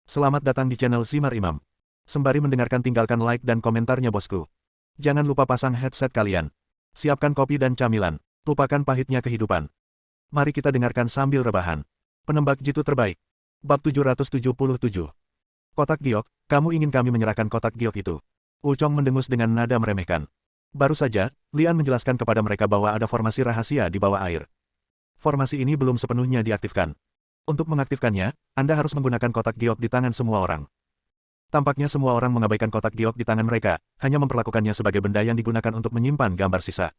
Selamat datang di channel Simar Imam. Sembari mendengarkan tinggalkan like dan komentarnya bosku. Jangan lupa pasang headset kalian. Siapkan kopi dan camilan. Lupakan pahitnya kehidupan. Mari kita dengarkan sambil rebahan. Penembak jitu terbaik. Bab 777. Kotak giok, kamu ingin kami menyerahkan kotak giok itu? Chong mendengus dengan nada meremehkan. Baru saja, Lian menjelaskan kepada mereka bahwa ada formasi rahasia di bawah air. Formasi ini belum sepenuhnya diaktifkan. Untuk mengaktifkannya, Anda harus menggunakan kotak giok di tangan semua orang. Tampaknya semua orang mengabaikan kotak giok di tangan mereka, hanya memperlakukannya sebagai benda yang digunakan untuk menyimpan gambar sisa.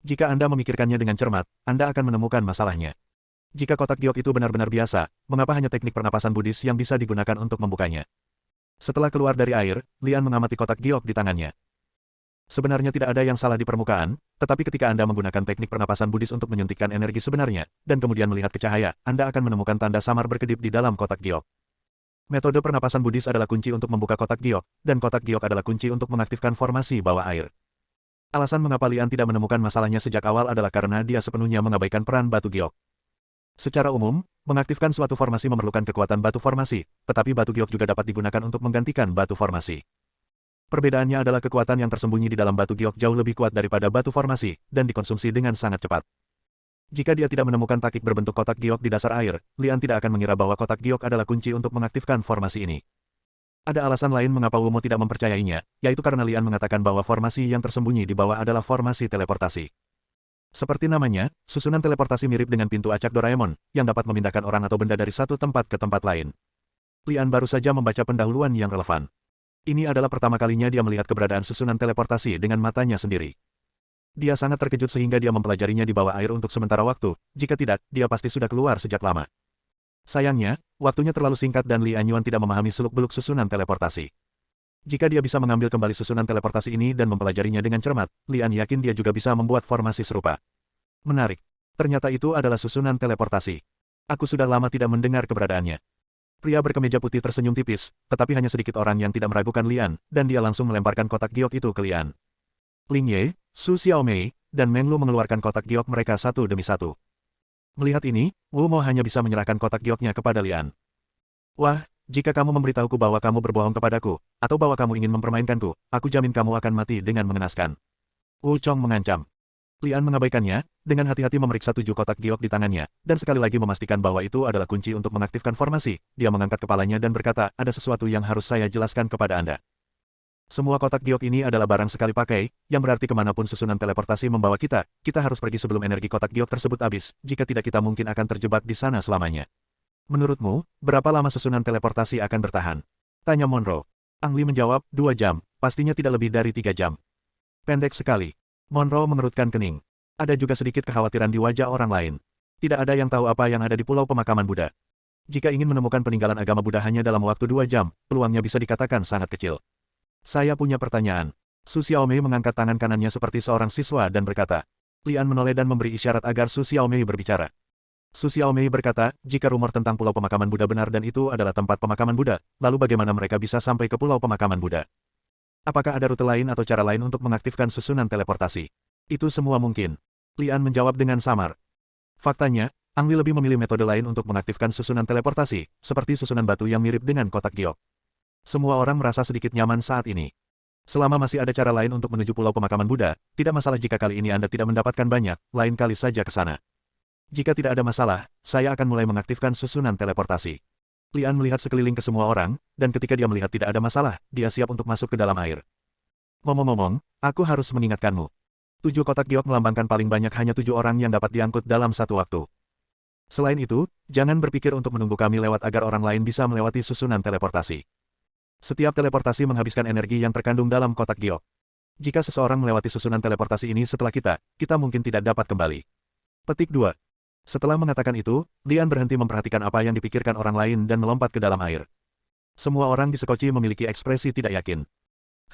Jika Anda memikirkannya dengan cermat, Anda akan menemukan masalahnya. Jika kotak giok itu benar-benar biasa, mengapa hanya teknik pernapasan Buddhis yang bisa digunakan untuk membukanya? Setelah keluar dari air, Lian mengamati kotak giok di tangannya. Sebenarnya tidak ada yang salah di permukaan, tetapi ketika Anda menggunakan teknik pernapasan Buddhis untuk menyuntikkan energi sebenarnya, dan kemudian melihat ke cahaya, Anda akan menemukan tanda samar berkedip di dalam kotak giok. Metode pernapasan Buddhis adalah kunci untuk membuka kotak giok, dan kotak giok adalah kunci untuk mengaktifkan formasi bawah air. Alasan mengapa Lian tidak menemukan masalahnya sejak awal adalah karena dia sepenuhnya mengabaikan peran batu giok. Secara umum, mengaktifkan suatu formasi memerlukan kekuatan batu formasi, tetapi batu giok juga dapat digunakan untuk menggantikan batu formasi. Perbedaannya adalah kekuatan yang tersembunyi di dalam batu giok jauh lebih kuat daripada batu formasi, dan dikonsumsi dengan sangat cepat. Jika dia tidak menemukan takik berbentuk kotak giok di dasar air, Lian tidak akan mengira bahwa kotak giok adalah kunci untuk mengaktifkan formasi ini. Ada alasan lain mengapa Wumo tidak mempercayainya, yaitu karena Lian mengatakan bahwa formasi yang tersembunyi di bawah adalah formasi teleportasi. Seperti namanya, susunan teleportasi mirip dengan pintu acak Doraemon, yang dapat memindahkan orang atau benda dari satu tempat ke tempat lain. Lian baru saja membaca pendahuluan yang relevan. Ini adalah pertama kalinya dia melihat keberadaan susunan teleportasi dengan matanya sendiri. Dia sangat terkejut sehingga dia mempelajarinya di bawah air untuk sementara waktu, jika tidak, dia pasti sudah keluar sejak lama. Sayangnya, waktunya terlalu singkat dan Li Anyuan tidak memahami seluk-beluk susunan teleportasi. Jika dia bisa mengambil kembali susunan teleportasi ini dan mempelajarinya dengan cermat, Lian yakin dia juga bisa membuat formasi serupa. Menarik. Ternyata itu adalah susunan teleportasi. Aku sudah lama tidak mendengar keberadaannya. Pria berkemeja putih tersenyum tipis, tetapi hanya sedikit orang yang tidak meragukan Lian, dan dia langsung melemparkan kotak giok itu ke Lian. Ling Ye, Su Xiaomei, dan Meng Lu mengeluarkan kotak giok mereka satu demi satu. Melihat ini, Wu Mo hanya bisa menyerahkan kotak gioknya kepada Lian. Wah, jika kamu memberitahuku bahwa kamu berbohong kepadaku, atau bahwa kamu ingin mempermainkanku, aku jamin kamu akan mati dengan mengenaskan. Wu Chong mengancam. Lian mengabaikannya, dengan hati-hati memeriksa 7 kotak giok di tangannya, dan sekali lagi memastikan bahwa itu adalah kunci untuk mengaktifkan formasi. Dia mengangkat kepalanya dan berkata, ada sesuatu yang harus saya jelaskan kepada Anda. Semua kotak giok ini adalah barang sekali pakai, yang berarti kemanapun susunan teleportasi membawa kita harus pergi sebelum energi kotak giok tersebut habis, jika tidak kita mungkin akan terjebak di sana selamanya. Menurutmu, berapa lama susunan teleportasi akan bertahan? Tanya Monroe. Ang Li menjawab, 2 jam, pastinya tidak lebih dari 3 jam. Pendek sekali. Monroe mengerutkan kening. Ada juga sedikit kekhawatiran di wajah orang lain. Tidak ada yang tahu apa yang ada di Pulau Pemakaman Buddha. Jika ingin menemukan peninggalan agama Buddha hanya dalam waktu 2 jam, peluangnya bisa dikatakan sangat kecil. Saya punya pertanyaan. Su Xiaomei mengangkat tangan kanannya seperti seorang siswa dan berkata. Lian menoleh dan memberi isyarat agar Su Xiaomei berbicara. Su Xiaomei berkata, jika rumor tentang Pulau Pemakaman Buddha benar dan itu adalah tempat pemakaman Buddha, lalu bagaimana mereka bisa sampai ke Pulau Pemakaman Buddha? Apakah ada rute lain atau cara lain untuk mengaktifkan susunan teleportasi? Itu semua mungkin. Lian menjawab dengan samar. Faktanya, Ang Li lebih memilih metode lain untuk mengaktifkan susunan teleportasi, seperti susunan batu yang mirip dengan kotak giok. Semua orang merasa sedikit nyaman saat ini. Selama masih ada cara lain untuk menuju Pulau Pemakaman Buddha, tidak masalah jika kali ini Anda tidak mendapatkan banyak, lain kali saja ke sana. Jika tidak ada masalah, saya akan mulai mengaktifkan susunan teleportasi. Lian melihat sekeliling ke semua orang, dan ketika dia melihat tidak ada masalah, dia siap untuk masuk ke dalam air. Ngomong-ngomong, aku harus mengingatkanmu. 7 kotak giok melambangkan paling banyak hanya 7 orang yang dapat diangkut dalam satu waktu. Selain itu, jangan berpikir untuk menunggu kami lewat agar orang lain bisa melewati susunan teleportasi. Setiap teleportasi menghabiskan energi yang terkandung dalam kotak giok. Jika seseorang melewati susunan teleportasi ini setelah kita mungkin tidak dapat kembali. Petik 2. Setelah mengatakan itu, Lian berhenti memperhatikan apa yang dipikirkan orang lain dan melompat ke dalam air. Semua orang di Sekoci memiliki ekspresi tidak yakin.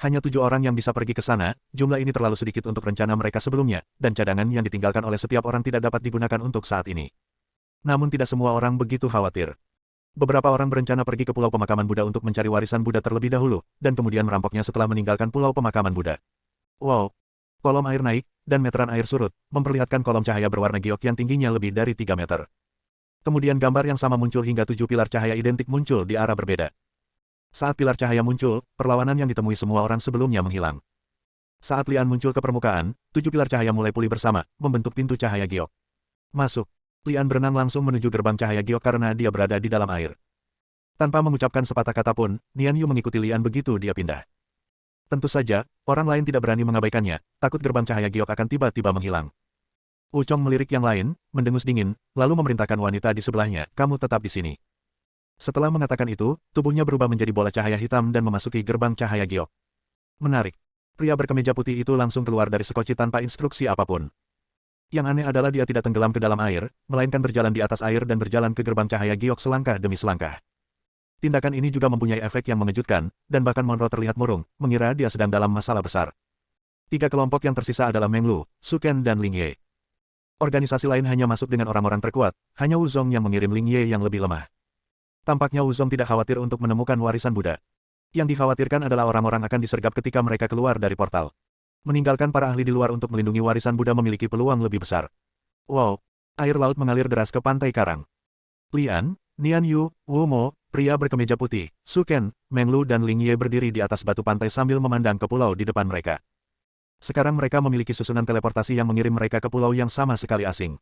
Hanya 7 orang yang bisa pergi ke sana, jumlah ini terlalu sedikit untuk rencana mereka sebelumnya, dan cadangan yang ditinggalkan oleh setiap orang tidak dapat digunakan untuk saat ini. Namun tidak semua orang begitu khawatir. Beberapa orang berencana pergi ke Pulau Pemakaman Buddha untuk mencari warisan Buddha terlebih dahulu, dan kemudian merampoknya setelah meninggalkan Pulau Pemakaman Buddha. Wow! Kolom air naik, dan meteran air surut, memperlihatkan kolom cahaya berwarna giok yang tingginya lebih dari 3 meter. Kemudian gambar yang sama muncul hingga 7 pilar cahaya identik muncul di arah berbeda. Saat pilar cahaya muncul, perlawanan yang ditemui semua orang sebelumnya menghilang. Saat Lian muncul ke permukaan, 7 pilar cahaya mulai pulih bersama, membentuk pintu cahaya giok. Masuk. Lian berenang langsung menuju gerbang cahaya giok karena dia berada di dalam air. Tanpa mengucapkan sepatah kata pun, Nian Yu mengikuti Lian begitu dia pindah. Tentu saja, orang lain tidak berani mengabaikannya, takut gerbang cahaya giok akan tiba-tiba menghilang. Wuchong melirik yang lain, mendengus dingin, lalu memerintahkan wanita di sebelahnya, kamu tetap di sini. Setelah mengatakan itu, tubuhnya berubah menjadi bola cahaya hitam dan memasuki gerbang cahaya giok. Menarik. Pria berkemeja putih itu langsung keluar dari sekoci tanpa instruksi apapun. Yang aneh adalah dia tidak tenggelam ke dalam air, melainkan berjalan di atas air dan berjalan ke gerbang cahaya giok selangkah demi selangkah. Tindakan ini juga mempunyai efek yang mengejutkan, dan bahkan Monroe terlihat murung, mengira dia sedang dalam masalah besar. 3 kelompok yang tersisa adalah Meng Lu, Su Ken dan Ling Ye. Organisasi lain hanya masuk dengan orang-orang terkuat, hanya Wu Zong yang mengirim Ling Ye yang lebih lemah. Tampaknya Wu Zong tidak khawatir untuk menemukan warisan Buddha. Yang dikhawatirkan adalah orang-orang akan disergap ketika mereka keluar dari portal. Meninggalkan para ahli di luar untuk melindungi warisan Buddha memiliki peluang lebih besar. Wow! Air laut mengalir deras ke pantai karang. Lian, Nian Yu, Wu Mo, pria berkemeja putih, Su Ken, Meng Lu dan Ling Ye berdiri di atas batu pantai sambil memandang ke pulau di depan mereka. Sekarang mereka memiliki susunan teleportasi yang mengirim mereka ke pulau yang sama sekali asing.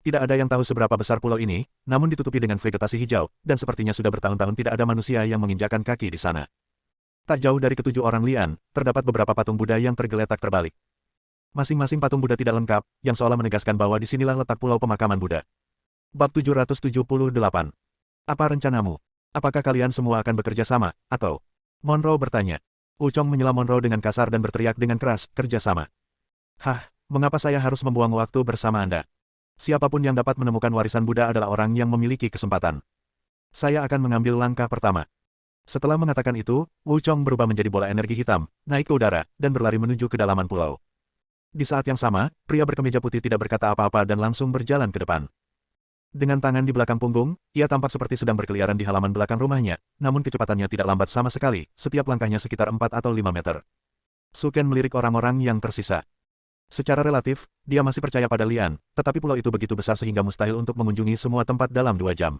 Tidak ada yang tahu seberapa besar pulau ini, namun ditutupi dengan vegetasi hijau, dan sepertinya sudah bertahun-tahun tidak ada manusia yang menginjakan kaki di sana. Tak jauh dari ketujuh orang Lian, terdapat beberapa patung Buddha yang tergeletak terbalik. Masing-masing patung Buddha tidak lengkap, yang seolah menegaskan bahwa disinilah letak pulau pemakaman Buddha. Bab 778. Apa rencanamu? Apakah kalian semua akan bekerja sama, atau? Monroe bertanya. Wuchong menyela Monroe dengan kasar dan berteriak dengan keras, kerja sama. Hah, mengapa saya harus membuang waktu bersama Anda? Siapapun yang dapat menemukan warisan Buddha adalah orang yang memiliki kesempatan. Saya akan mengambil langkah pertama. Setelah mengatakan itu, Wuchong berubah menjadi bola energi hitam, naik ke udara, dan berlari menuju kedalaman pulau. Di saat yang sama, pria berkemeja putih tidak berkata apa-apa dan langsung berjalan ke depan. Dengan tangan di belakang punggung, ia tampak seperti sedang berkeliaran di halaman belakang rumahnya, namun kecepatannya tidak lambat sama sekali, setiap langkahnya sekitar 4 atau 5 meter. Su Ken melirik orang-orang yang tersisa. Secara relatif, dia masih percaya pada Lian, tetapi pulau itu begitu besar sehingga mustahil untuk mengunjungi semua tempat dalam 2 jam.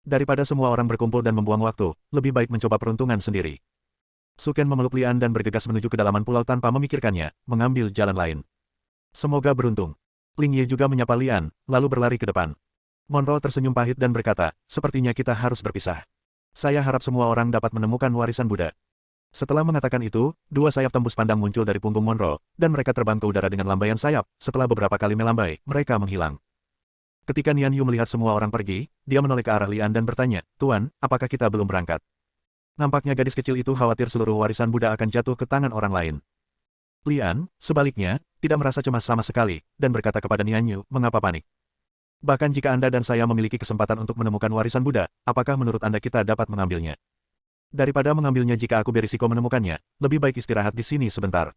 Daripada semua orang berkumpul dan membuang waktu, lebih baik mencoba peruntungan sendiri. Su Ken memeluk Lian dan bergegas menuju ke dalaman pulau tanpa memikirkannya, mengambil jalan lain. Semoga beruntung. Ling Ye juga menyapa Lian, lalu berlari ke depan. Monroe tersenyum pahit dan berkata, sepertinya kita harus berpisah. Saya harap semua orang dapat menemukan warisan Buddha. Setelah mengatakan itu, 2 sayap tembus pandang muncul dari punggung Monroe, dan mereka terbang ke udara dengan lambaian sayap. Setelah beberapa kali melambai, mereka menghilang. Ketika Nian Yu melihat semua orang pergi, dia menoleh ke arah Lian dan bertanya, Tuan, apakah kita belum berangkat? Nampaknya gadis kecil itu khawatir seluruh warisan Buddha akan jatuh ke tangan orang lain. Lian, sebaliknya, tidak merasa cemas sama sekali, dan berkata kepada Nian Yu, mengapa panik? Bahkan jika Anda dan saya memiliki kesempatan untuk menemukan warisan Buddha, apakah menurut Anda kita dapat mengambilnya? Daripada mengambilnya jika aku berisiko menemukannya, lebih baik istirahat di sini sebentar.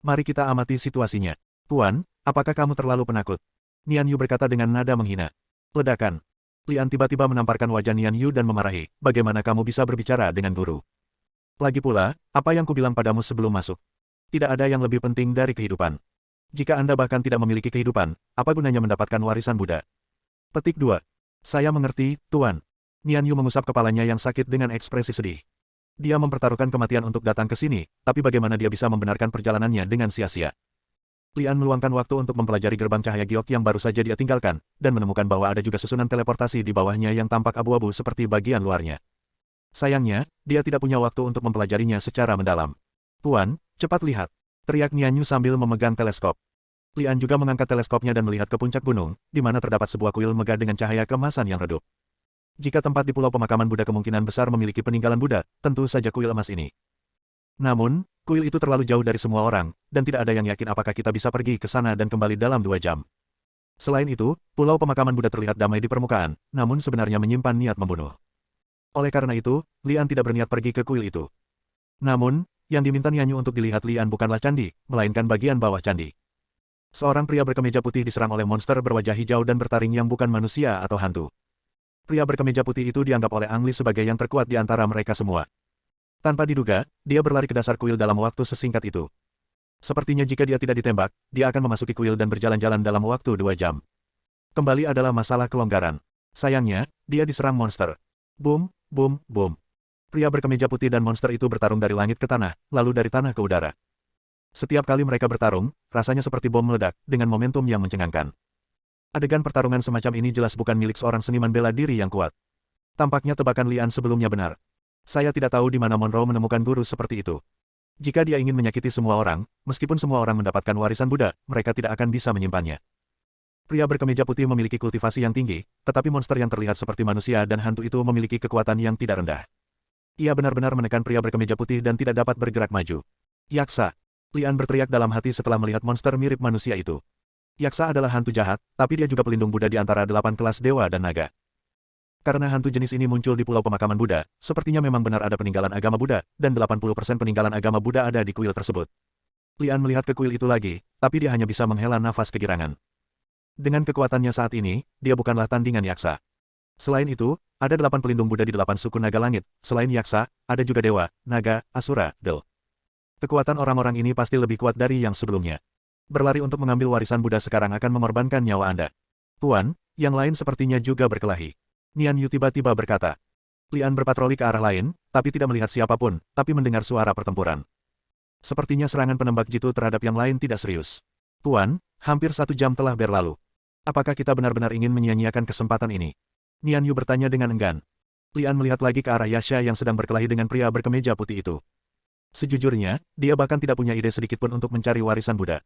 Mari kita amati situasinya. Tuan, apakah kamu terlalu penakut? Nian Yu berkata dengan nada menghina. Ledakan. Lian tiba-tiba menamparkan wajah Nian Yu dan memarahi, bagaimana kamu bisa berbicara dengan guru? Lagi pula, apa yang kubilang padamu sebelum masuk? Tidak ada yang lebih penting dari kehidupan. Jika Anda bahkan tidak memiliki kehidupan, apa gunanya mendapatkan warisan Buddha? Petik 2. Saya mengerti, Tuan. Nian Yu mengusap kepalanya yang sakit dengan ekspresi sedih. Dia mempertaruhkan kematian untuk datang ke sini, tapi bagaimana dia bisa membenarkan perjalanannya dengan sia-sia? Lian meluangkan waktu untuk mempelajari gerbang cahaya giok yang baru saja dia tinggalkan, dan menemukan bahwa ada juga susunan teleportasi di bawahnya yang tampak abu-abu seperti bagian luarnya. Sayangnya, dia tidak punya waktu untuk mempelajarinya secara mendalam. Tuan, cepat lihat. Teriak Nian Yu sambil memegang teleskop. Lian juga mengangkat teleskopnya dan melihat ke puncak gunung, di mana terdapat sebuah kuil megah dengan cahaya kemasan yang redup. Jika tempat di pulau pemakaman Buddha kemungkinan besar memiliki peninggalan Buddha, tentu saja kuil emas ini. Namun, kuil itu terlalu jauh dari semua orang, dan tidak ada yang yakin apakah kita bisa pergi ke sana dan kembali dalam 2 jam. Selain itu, pulau pemakaman Buddha terlihat damai di permukaan, namun sebenarnya menyimpan niat membunuh. Oleh karena itu, Lian tidak berniat pergi ke kuil itu. Namun, yang diminta Nian Yu untuk dilihat Lian bukanlah candi, melainkan bagian bawah candi. Seorang pria berkemeja putih diserang oleh monster berwajah hijau dan bertaring yang bukan manusia atau hantu. Pria berkemeja putih itu dianggap oleh Ang Li sebagai yang terkuat di antara mereka semua. Tanpa diduga, dia berlari ke dasar kuil dalam waktu sesingkat itu. Sepertinya jika dia tidak ditembak, dia akan memasuki kuil dan berjalan-jalan dalam waktu 2 jam. Kembali adalah masalah kelonggaran. Sayangnya, dia diserang monster. Boom, boom, boom. Pria berkemeja putih dan monster itu bertarung dari langit ke tanah, lalu dari tanah ke udara. Setiap kali mereka bertarung, rasanya seperti bom meledak, dengan momentum yang mencengangkan. Adegan pertarungan semacam ini jelas bukan milik seorang seniman bela diri yang kuat. Tampaknya tebakan Lian sebelumnya benar. Saya tidak tahu di mana Monroe menemukan guru seperti itu. Jika dia ingin menyakiti semua orang, meskipun semua orang mendapatkan warisan Buddha, mereka tidak akan bisa menyimpannya. Pria berkemeja putih memiliki kultivasi yang tinggi, tetapi monster yang terlihat seperti manusia dan hantu itu memiliki kekuatan yang tidak rendah. Ia benar-benar menekan pria berkemeja putih dan tidak dapat bergerak maju. Yaksa! Lian berteriak dalam hati setelah melihat monster mirip manusia itu. Yaksa adalah hantu jahat, tapi dia juga pelindung Buddha di antara 8 kelas dewa dan naga. Karena hantu jenis ini muncul di pulau pemakaman Buddha, sepertinya memang benar ada peninggalan agama Buddha, dan 80% peninggalan agama Buddha ada di kuil tersebut. Lian melihat ke kuil itu lagi, tapi dia hanya bisa menghela nafas kegirangan. Dengan kekuatannya saat ini, dia bukanlah tandingan Yaksa. Selain itu, ada 8 pelindung Buddha di 8 suku naga langit, selain Yaksa, ada juga dewa, naga, asura, del. Kekuatan orang-orang ini pasti lebih kuat dari yang sebelumnya. Berlari untuk mengambil warisan Buddha sekarang akan mengorbankan nyawa Anda. Tuan, yang lain sepertinya juga berkelahi. Nian Yu tiba-tiba berkata. Lian berpatroli ke arah lain, tapi tidak melihat siapapun, tapi mendengar suara pertempuran. Sepertinya serangan penembak jitu terhadap yang lain tidak serius. Tuan, hampir 1 jam telah berlalu. Apakah kita benar-benar ingin menyia-nyiakan kesempatan ini? Nian Yu bertanya dengan enggan. Lian melihat lagi ke arah Yasha yang sedang berkelahi dengan pria berkemeja putih itu. Sejujurnya, dia bahkan tidak punya ide sedikitpun untuk mencari warisan Buddha.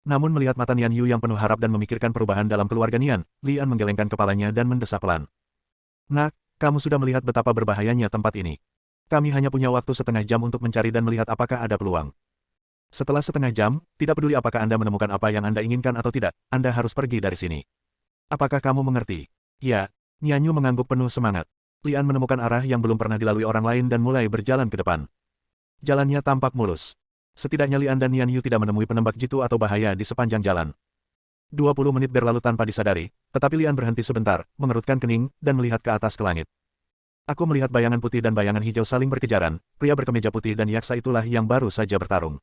Namun melihat mata Nian Yu yang penuh harap dan memikirkan perubahan dalam keluarga Nian, Lian menggelengkan kepalanya dan mendesah pelan. Nak, kamu sudah melihat betapa berbahayanya tempat ini. Kami hanya punya waktu setengah jam untuk mencari dan melihat apakah ada peluang. Setelah setengah jam, tidak peduli apakah Anda menemukan apa yang Anda inginkan atau tidak, Anda harus pergi dari sini. Apakah kamu mengerti? Ya, Nian Yu mengangguk penuh semangat. Lian menemukan arah yang belum pernah dilalui orang lain dan mulai berjalan ke depan. Jalannya tampak mulus. Setidaknya Lian dan Nian Yu tidak menemui penembak jitu atau bahaya di sepanjang jalan. 20 menit berlalu tanpa disadari, tetapi Lian berhenti sebentar, mengerutkan kening, dan melihat ke atas ke langit. Aku melihat bayangan putih dan bayangan hijau saling berkejaran, pria berkemeja putih dan Yaksa itulah yang baru saja bertarung.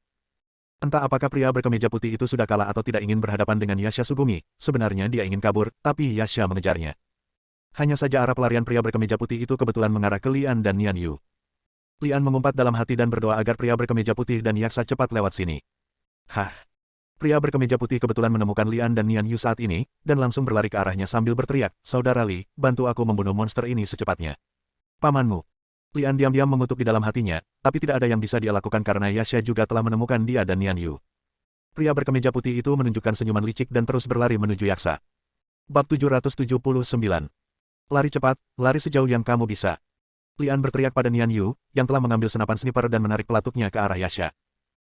Entah apakah pria berkemeja putih itu sudah kalah atau tidak ingin berhadapan dengan Yasha Sugumi, sebenarnya dia ingin kabur, tapi Yasha mengejarnya. Hanya saja arah pelarian pria berkemeja putih itu kebetulan mengarah ke Lian dan Nian Yu. Lian mengumpat dalam hati dan berdoa agar pria berkemeja putih dan Yaksa cepat lewat sini. Hah! Pria berkemeja putih kebetulan menemukan Lian dan Nian Yu saat ini, dan langsung berlari ke arahnya sambil berteriak, Saudara Li, bantu aku membunuh monster ini secepatnya. Pamanmu. Lian diam-diam mengutuk di dalam hatinya, tapi tidak ada yang bisa dia lakukan karena Yasha juga telah menemukan dia dan Nian Yu. Pria berkemeja putih itu menunjukkan senyuman licik dan terus berlari menuju Yaksa. Bab 779. Lari cepat, lari sejauh yang kamu bisa. Lian berteriak pada Nian Yu, yang telah mengambil senapan sniper dan menarik pelatuknya ke arah Yasha.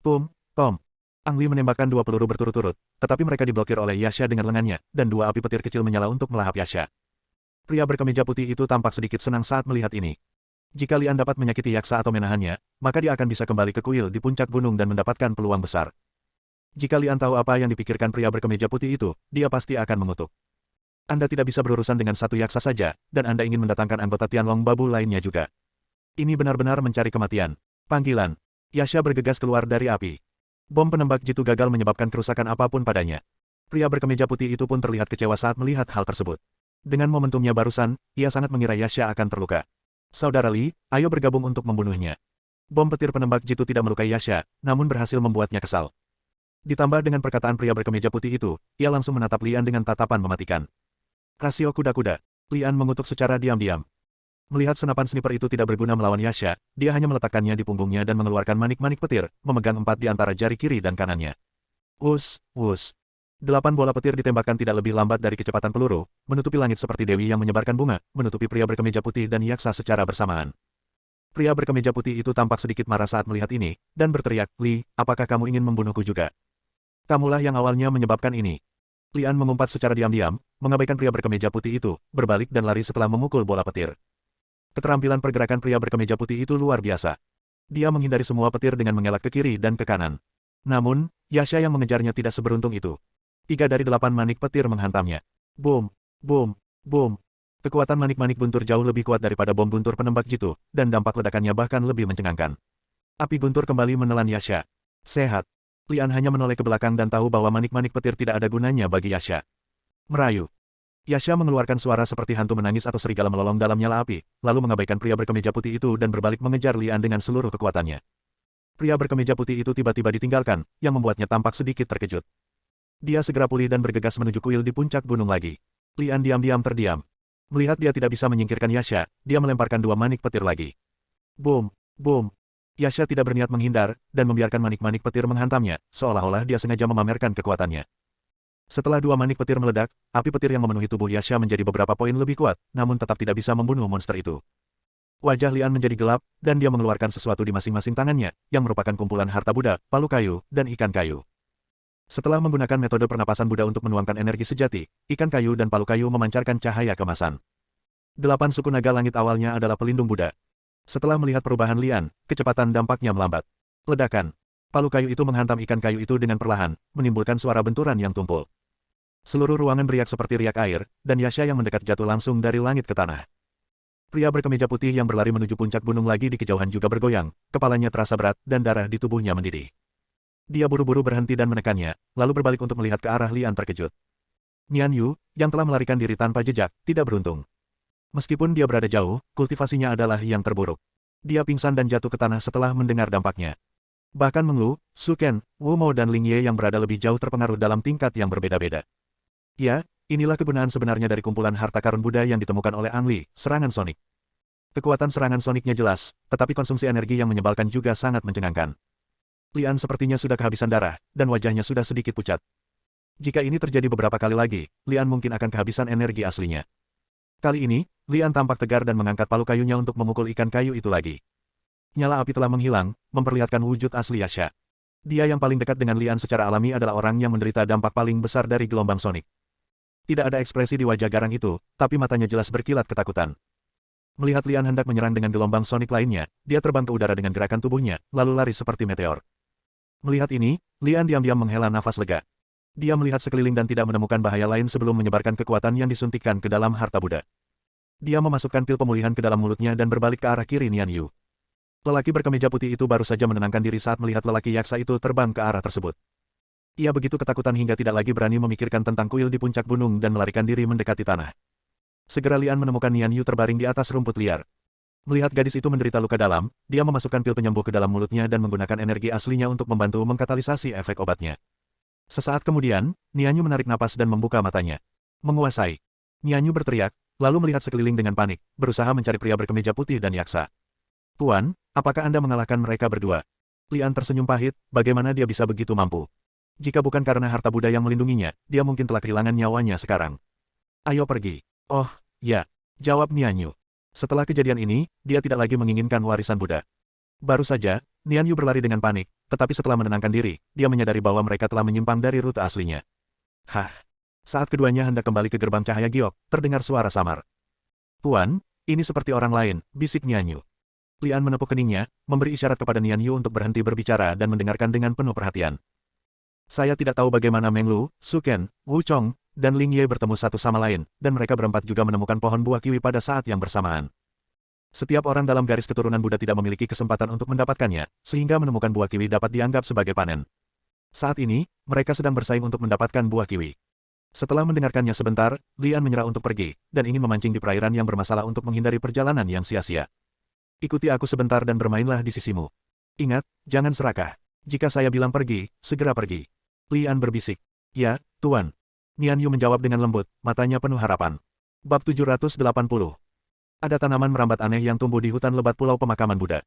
Pum, tom. Ang Li menembakkan 2 peluru berturut-turut, tetapi mereka diblokir oleh Yasha dengan lengannya, dan 2 api petir kecil menyala untuk melahap Yasha. Pria berkemeja putih itu tampak sedikit senang saat melihat ini. Jika Lian dapat menyakiti Yaksa atau menahannya, maka dia akan bisa kembali ke kuil di puncak gunung dan mendapatkan peluang besar. Jika Lian tahu apa yang dipikirkan pria berkemeja putih itu, dia pasti akan mengutuk. Anda tidak bisa berurusan dengan satu Yaksa saja, dan Anda ingin mendatangkan anggota Tianlong Babu lainnya juga. Ini benar-benar mencari kematian. Panggilan. Yasha bergegas keluar dari api. Bom penembak jitu gagal menyebabkan kerusakan apapun padanya. Pria berkemeja putih itu pun terlihat kecewa saat melihat hal tersebut. Dengan momentumnya barusan, ia sangat mengira Yasha akan terluka. Saudara Li, ayo bergabung untuk membunuhnya. Bom petir penembak jitu tidak melukai Yasha, namun berhasil membuatnya kesal. Ditambah dengan perkataan pria berkemeja putih itu, ia langsung menatap Lian dengan tatapan mematikan. Rasio kuda-kuda. Lian mengutuk secara diam-diam. Melihat senapan sniper itu tidak berguna melawan Yasha, dia hanya meletakkannya di punggungnya dan mengeluarkan manik-manik petir, memegang 4 di antara jari kiri dan kanannya. Wus, wus. 8 bola petir ditembakkan tidak lebih lambat dari kecepatan peluru, menutupi langit seperti dewi yang menyebarkan bunga, menutupi pria berkemeja putih dan Yaksa secara bersamaan. Pria berkemeja putih itu tampak sedikit marah saat melihat ini, dan berteriak, Li, apakah kamu ingin membunuhku juga? Kamulah yang awalnya menyebabkan ini. Lian mengumpat secara diam-diam, mengabaikan pria berkemeja putih itu, berbalik dan lari setelah memukul bola petir. Keterampilan pergerakan pria berkemeja putih itu luar biasa. Dia menghindari semua petir dengan mengelak ke kiri dan ke kanan. Namun, Yasha yang mengejarnya tidak seberuntung itu. 3 dari 8 manik petir menghantamnya. Boom, boom, boom. Kekuatan manik-manik guntur jauh lebih kuat daripada bom guntur penembak jitu, dan dampak ledakannya bahkan lebih mencengangkan. Api guntur kembali menelan Yasha. Sehat. Lian hanya menoleh ke belakang dan tahu bahwa manik-manik petir tidak ada gunanya bagi Yasha. Merayu. Yasha mengeluarkan suara seperti hantu menangis atau serigala melolong dalam nyala api, lalu mengabaikan pria berkemeja putih itu dan berbalik mengejar Lian dengan seluruh kekuatannya. Pria berkemeja putih itu tiba-tiba ditinggalkan, yang membuatnya tampak sedikit terkejut. Dia segera pulih dan bergegas menuju kuil di puncak gunung lagi. Lian diam-diam terdiam. Melihat dia tidak bisa menyingkirkan Yasha, dia melemparkan 2 manik petir lagi. Boom! Boom! Yasha tidak berniat menghindar, dan membiarkan manik-manik petir menghantamnya, seolah-olah dia sengaja memamerkan kekuatannya. Setelah 2 manik petir meledak, api petir yang memenuhi tubuh Yasha menjadi beberapa poin lebih kuat, namun tetap tidak bisa membunuh monster itu. Wajah Lian menjadi gelap, dan dia mengeluarkan sesuatu di masing-masing tangannya, yang merupakan kumpulan harta Buddha, palu kayu, dan ikan kayu. Setelah menggunakan metode pernapasan Buddha untuk menuangkan energi sejati, ikan kayu dan palu kayu memancarkan cahaya kemasan. 8 suku naga langit awalnya adalah pelindung Buddha. Setelah melihat perubahan Lian, kecepatan dampaknya melambat. Ledakan. Palu kayu itu menghantam ikan kayu itu dengan perlahan, menimbulkan suara benturan yang tumpul. Seluruh ruangan beriak seperti riak air, dan Yasha yang mendekat jatuh langsung dari langit ke tanah. Pria berkemeja putih yang berlari menuju puncak gunung lagi di kejauhan juga bergoyang, kepalanya terasa berat, dan darah di tubuhnya mendidih. Dia buru-buru berhenti dan menekannya, lalu berbalik untuk melihat ke arah Lian terkejut. Nian Yu, yang telah melarikan diri tanpa jejak, tidak beruntung. Meskipun dia berada jauh, kultivasinya adalah yang terburuk. Dia pingsan dan jatuh ke tanah setelah mendengar dampaknya. Bahkan Meng Lu, Su Ken, Wu Mo dan Ling Ye yang berada lebih jauh terpengaruh dalam tingkat yang berbeda-beda. Ya, inilah kegunaan sebenarnya dari kumpulan harta karun Buddha yang ditemukan oleh Ang Li, serangan sonik. Kekuatan serangan soniknya jelas, tetapi konsumsi energi yang menyebalkan juga sangat mencengangkan. Lian sepertinya sudah kehabisan darah, dan wajahnya sudah sedikit pucat. Jika ini terjadi beberapa kali lagi, Lian mungkin akan kehabisan energi aslinya. Kali ini, Lian tampak tegar dan mengangkat palu kayunya untuk memukul ikan kayu itu lagi. Nyala api telah menghilang, memperlihatkan wujud asli Yasha. Dia yang paling dekat dengan Lian secara alami adalah orang yang menderita dampak paling besar dari gelombang sonik. Tidak ada ekspresi di wajah garang itu, tapi matanya jelas berkilat ketakutan. Melihat Lian hendak menyerang dengan gelombang sonik lainnya, dia terbang ke udara dengan gerakan tubuhnya, lalu lari seperti meteor. Melihat ini, Lian diam-diam menghela nafas lega. Dia melihat sekeliling dan tidak menemukan bahaya lain sebelum menyebarkan kekuatan yang disuntikkan ke dalam harta Buddha. Dia memasukkan pil pemulihan ke dalam mulutnya dan berbalik ke arah kiri Nian Yu. Lelaki berkemeja putih itu baru saja menenangkan diri saat melihat lelaki yaksa itu terbang ke arah tersebut. Ia begitu ketakutan hingga tidak lagi berani memikirkan tentang kuil di puncak gunung dan melarikan diri mendekati tanah. Segera Lian menemukan Nian Yu terbaring di atas rumput liar. Melihat gadis itu menderita luka dalam, dia memasukkan pil penyembuh ke dalam mulutnya dan menggunakan energi aslinya untuk membantu mengkatalisasi efek obatnya. Sesaat kemudian, Nian Yu menarik napas dan membuka matanya. Menguasai. Nian Yu berteriak, lalu melihat sekeliling dengan panik, berusaha mencari pria berkemeja putih dan yaksa. Tuan, apakah Anda mengalahkan mereka berdua? Lian tersenyum pahit, bagaimana dia bisa begitu mampu? Jika bukan karena harta Buddha yang melindunginya, dia mungkin telah kehilangan nyawanya sekarang. Ayo pergi. Oh, ya. Jawab Nian Yu. Setelah kejadian ini, dia tidak lagi menginginkan warisan Buddha. Baru saja, Nian Yu berlari dengan panik, tetapi setelah menenangkan diri, dia menyadari bahwa mereka telah menyimpang dari rute aslinya. Hah. Saat keduanya hendak kembali ke gerbang cahaya giok, terdengar suara samar. Tuan, ini seperti orang lain, bisik Nian Yu. Lian menepuk keningnya, memberi isyarat kepada Nian Yu untuk berhenti berbicara dan mendengarkan dengan penuh perhatian. Saya tidak tahu bagaimana Meng Lu, Su Ken, Wu Chong, dan Ling Ye bertemu satu sama lain, dan mereka berempat juga menemukan pohon buah kiwi pada saat yang bersamaan. Setiap orang dalam garis keturunan Buddha tidak memiliki kesempatan untuk mendapatkannya, sehingga menemukan buah kiwi dapat dianggap sebagai panen. Saat ini, mereka sedang bersaing untuk mendapatkan buah kiwi. Setelah mendengarkannya sebentar, Lian menyerah untuk pergi, dan ingin memancing di perairan yang bermasalah untuk menghindari perjalanan yang sia-sia. Ikuti aku sebentar dan bermainlah di sisimu. Ingat, jangan serakah. Jika saya bilang pergi, segera pergi. Lian berbisik. Ya, Tuan. Nian Yu menjawab dengan lembut, matanya penuh harapan. Bab 780. Ada tanaman merambat aneh yang tumbuh di hutan lebat Pulau Pemakaman Buddha.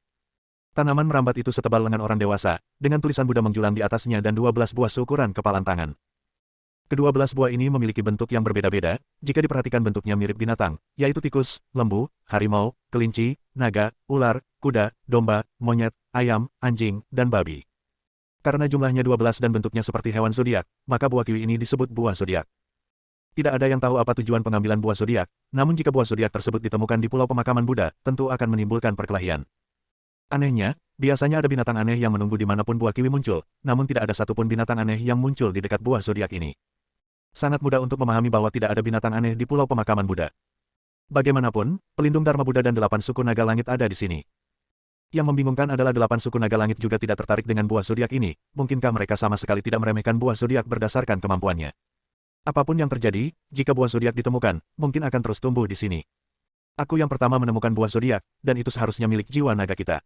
Tanaman merambat itu setebal lengan orang dewasa, dengan tulisan Buddha menjulang di atasnya dan 12 buah seukuran kepalan tangan. Kedua belas buah ini memiliki bentuk yang berbeda-beda, jika diperhatikan bentuknya mirip binatang, yaitu tikus, lembu, harimau, kelinci, naga, ular, kuda, domba, monyet, ayam, anjing, dan babi. Karena jumlahnya 12 dan bentuknya seperti hewan zodiak, maka buah kiwi ini disebut buah zodiak. Tidak ada yang tahu apa tujuan pengambilan buah zodiak, namun jika buah zodiak tersebut ditemukan di Pulau Pemakaman Buddha, tentu akan menimbulkan perkelahian. Anehnya, biasanya ada binatang aneh yang menunggu dimanapun buah kiwi muncul, namun tidak ada satupun binatang aneh yang muncul di dekat buah zodiak ini. Sangat mudah untuk memahami bahwa tidak ada binatang aneh di Pulau Pemakaman Buddha. Bagaimanapun, pelindung Dharma Buddha dan 8 suku naga langit ada di sini. Yang membingungkan adalah 8 suku naga langit juga tidak tertarik dengan buah zodiak ini, mungkinkah mereka sama sekali tidak meremehkan buah zodiak berdasarkan kemampuannya. Apapun yang terjadi, jika buah zodiak ditemukan, mungkin akan terus tumbuh di sini. Aku yang pertama menemukan buah zodiak, dan itu seharusnya milik jiwa naga kita.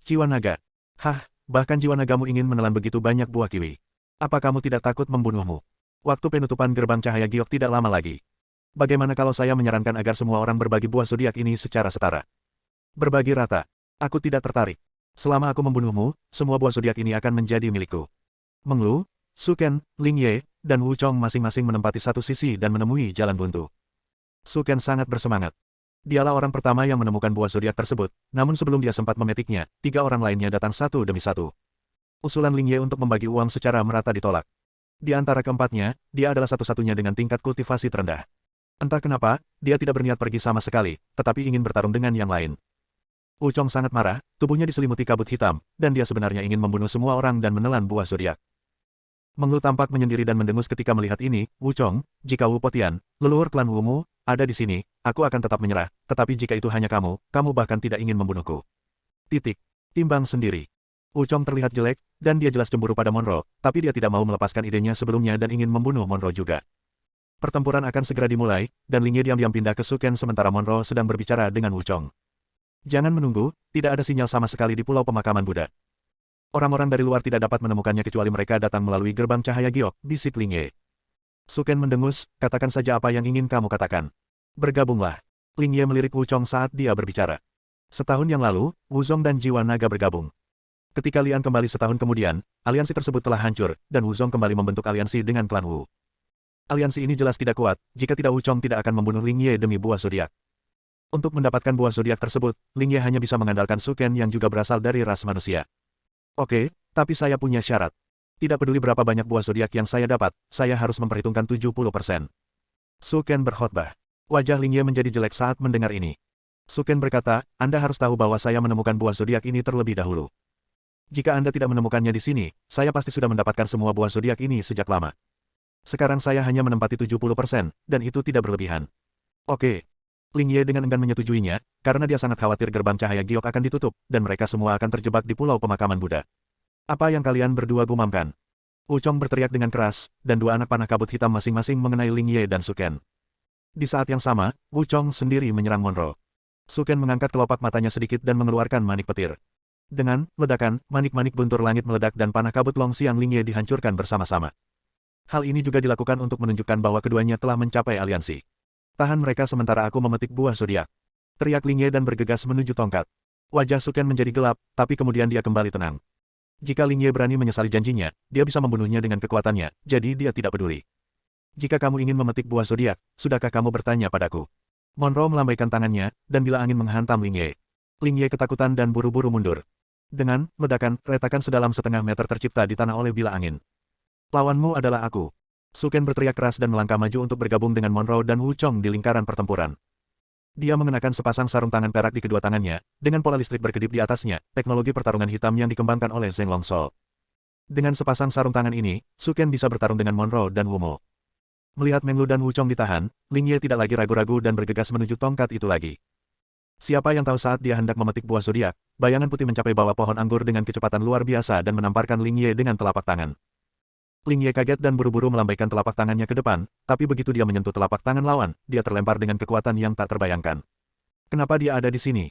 Jiwa naga. Hah, bahkan jiwa nagamu ingin menelan begitu banyak buah kiwi. Apa kamu tidak takut membunuhmu? Waktu penutupan gerbang cahaya giok tidak lama lagi. Bagaimana kalau saya menyarankan agar semua orang berbagi buah zodiak ini secara setara? Berbagi rata. Aku tidak tertarik. Selama aku membunuhmu, semua buah zodiak ini akan menjadi milikku. Meng Lu, Su Ken, Ling Ye, dan Wu Chong masing-masing menempati satu sisi dan menemui jalan buntu. Su Ken sangat bersemangat. Dialah orang pertama yang menemukan buah zodiak tersebut, namun sebelum dia sempat memetiknya, 3 orang lainnya datang satu demi satu. Usulan Ling Ye untuk membagi uang secara merata ditolak. Di antara keempatnya, dia adalah satu-satunya dengan tingkat kultivasi terendah. Entah kenapa, dia tidak berniat pergi sama sekali, tetapi ingin bertarung dengan yang lain. Wu Chong sangat marah, tubuhnya diselimuti kabut hitam, dan dia sebenarnya ingin membunuh semua orang dan menelan buah zodiak. Meng Lu tampak menyendiri dan mendengus ketika melihat ini. Wu Chong, jika Wu Potian, leluhur klan Wumu, ada di sini, aku akan tetap menyerah, tetapi jika itu hanya kamu, kamu bahkan tidak ingin membunuhku. Titik. Timbang sendiri. Wu Chong terlihat jelek, dan dia jelas cemburu pada Monroe, tapi dia tidak mau melepaskan idenya sebelumnya dan ingin membunuh Monroe juga. Pertempuran akan segera dimulai, dan Ling Ye diam-diam pindah ke Su Ken sementara Monroe sedang berbicara dengan Wu Chong. Jangan menunggu, tidak ada sinyal sama sekali di Pulau Pemakaman Buddha. Orang-orang dari luar tidak dapat menemukannya kecuali mereka datang melalui gerbang cahaya giok, bisik Ling Ye. Su Ken mendengus, katakan saja apa yang ingin kamu katakan. Bergabunglah. Ling Ye melirik Wu Chong saat dia berbicara. Setahun yang lalu, Wu Zong dan Jiwa Naga bergabung. Ketika Lian kembali setahun kemudian, aliansi tersebut telah hancur, dan Wu Zong kembali membentuk aliansi dengan klan Wu. Aliansi ini jelas tidak kuat, jika tidak Wu Chong tidak akan membunuh Ling Ye demi buah zodiak. Untuk mendapatkan buah zodiak tersebut, Ling Ye hanya bisa mengandalkan Su Ken yang juga berasal dari ras manusia. Oke, tapi saya punya syarat. Tidak peduli berapa banyak buah zodiak yang saya dapat, saya harus memperhitungkan 70%. Su Ken berkhotbah. Wajah Ling Ye menjadi jelek saat mendengar ini. Su Ken berkata, Anda harus tahu bahwa saya menemukan buah zodiak ini terlebih dahulu. Jika Anda tidak menemukannya di sini, saya pasti sudah mendapatkan semua buah zodiak ini sejak lama. Sekarang saya hanya menempati 70%, dan itu tidak berlebihan. Oke. Ling Ye dengan enggan menyetujuinya, karena dia sangat khawatir gerbang cahaya giok akan ditutup, dan mereka semua akan terjebak di Pulau Pemakaman Buddha. Apa yang kalian berdua gumamkan? Wu Chong berteriak dengan keras, dan 2 anak panah kabut hitam masing-masing mengenai Ling Ye dan Su Ken. Di saat yang sama, Wu Chong sendiri menyerang Monroe. Su Ken mengangkat kelopak matanya sedikit dan mengeluarkan manik petir. Dengan ledakan, manik-manik buntur langit meledak dan panah kabut Long Xiang Ling Ye dihancurkan bersama-sama. Hal ini juga dilakukan untuk menunjukkan bahwa keduanya telah mencapai aliansi. Tahan mereka sementara aku memetik buah zodiak. Teriak Ling Ye dan bergegas menuju tongkat. Wajah Su Ken menjadi gelap, tapi kemudian dia kembali tenang. Jika Ling Ye berani menyesali janjinya, dia bisa membunuhnya dengan kekuatannya, jadi dia tidak peduli. Jika kamu ingin memetik buah zodiak, sudahkah kamu bertanya padaku? Monroe melambaikan tangannya, dan bila angin menghantam Ling Ye. Ling Ye ketakutan dan buru-buru mundur. Dengan ledakan, retakan sedalam setengah meter tercipta di tanah oleh bila angin. Lawanmu adalah aku. Su Ken berteriak keras dan melangkah maju untuk bergabung dengan Monroe dan Wu Chong di lingkaran pertempuran. Dia mengenakan sepasang sarung tangan perak di kedua tangannya, dengan pola listrik berkedip di atasnya, teknologi pertarungan hitam yang dikembangkan oleh Zheng Longsol. Dengan sepasang sarung tangan ini, Su Ken bisa bertarung dengan Monroe dan Wu Mo. Melihat Meng Lu dan Wu Chong ditahan, Ling Ye tidak lagi ragu-ragu dan bergegas menuju tongkat itu lagi. Siapa yang tahu saat dia hendak memetik buah zodiak, bayangan putih mencapai bawah pohon anggur dengan kecepatan luar biasa dan menamparkan Ling Ye dengan telapak tangan. Ling Ye kaget dan buru-buru melambaikan telapak tangannya ke depan, tapi begitu dia menyentuh telapak tangan lawan, dia terlempar dengan kekuatan yang tak terbayangkan. Kenapa dia ada di sini?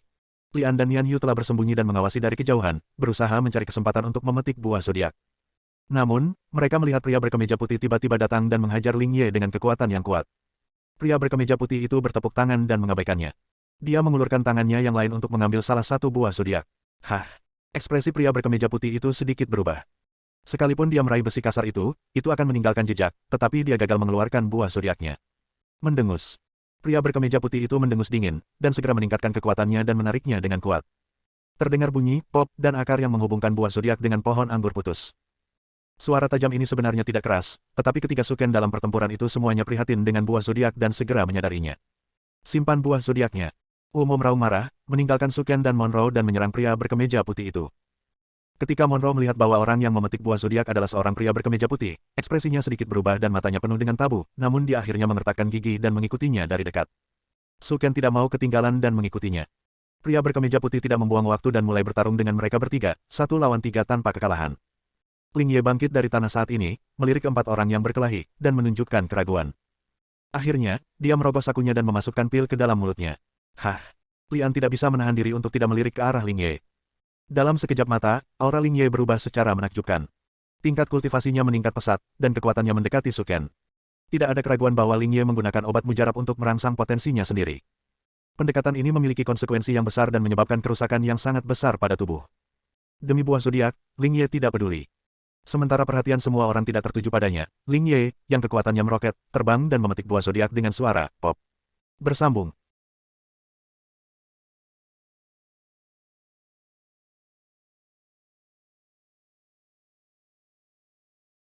Lian dan Yan Yu telah bersembunyi dan mengawasi dari kejauhan, berusaha mencari kesempatan untuk memetik buah zodiak. Namun, mereka melihat pria berkemeja putih tiba-tiba datang dan menghajar Ling Ye dengan kekuatan yang kuat. Pria berkemeja putih itu bertepuk tangan dan mengabaikannya. Dia mengulurkan tangannya yang lain untuk mengambil salah satu buah zodiak. Hah! Ekspresi pria berkemeja putih itu sedikit berubah. Sekalipun dia meraih besi kasar itu akan meninggalkan jejak, tetapi dia gagal mengeluarkan buah zodiaknya. Mendengus. Pria berkemeja putih itu mendengus dingin, dan segera meningkatkan kekuatannya dan menariknya dengan kuat. Terdengar bunyi, pop, dan akar yang menghubungkan buah zodiak dengan pohon anggur putus. Suara tajam ini sebenarnya tidak keras, tetapi ketika Su Ken dalam pertempuran itu semuanya prihatin dengan buah zodiak dan segera menyadarinya. Simpan buah zodiaknya. Wu Mo meraung marah, meninggalkan Su Ken dan Monroe dan menyerang pria berkemeja putih itu. Ketika Monroe melihat bahwa orang yang memetik buah zodiak adalah seorang pria berkemeja putih, ekspresinya sedikit berubah dan matanya penuh dengan tabu, namun dia akhirnya mengertakkan gigi dan mengikutinya dari dekat. Su Ken tidak mau ketinggalan dan mengikutinya. Pria berkemeja putih tidak membuang waktu dan mulai bertarung dengan mereka bertiga, 1 lawan 3 tanpa kekalahan. Ling Ye bangkit dari tanah saat ini, melirik keempat orang yang berkelahi, dan menunjukkan keraguan. Akhirnya, dia merogoh sakunya dan memasukkan pil ke dalam mulutnya. Hah! Lian tidak bisa menahan diri untuk tidak melirik ke arah Ling Ye. Dalam sekejap mata, aura Ling Ye berubah secara menakjubkan. Tingkat kultivasinya meningkat pesat, dan kekuatannya mendekati Suken. Tidak ada keraguan bahwa Ling Ye menggunakan obat mujarab untuk merangsang potensinya sendiri. Pendekatan ini memiliki konsekuensi yang besar dan menyebabkan kerusakan yang sangat besar pada tubuh. Demi buah zodiak, Ling Ye tidak peduli. Sementara perhatian semua orang tidak tertuju padanya, Ling Ye, yang kekuatannya meroket, terbang dan memetik buah zodiak dengan suara pop. Bersambung.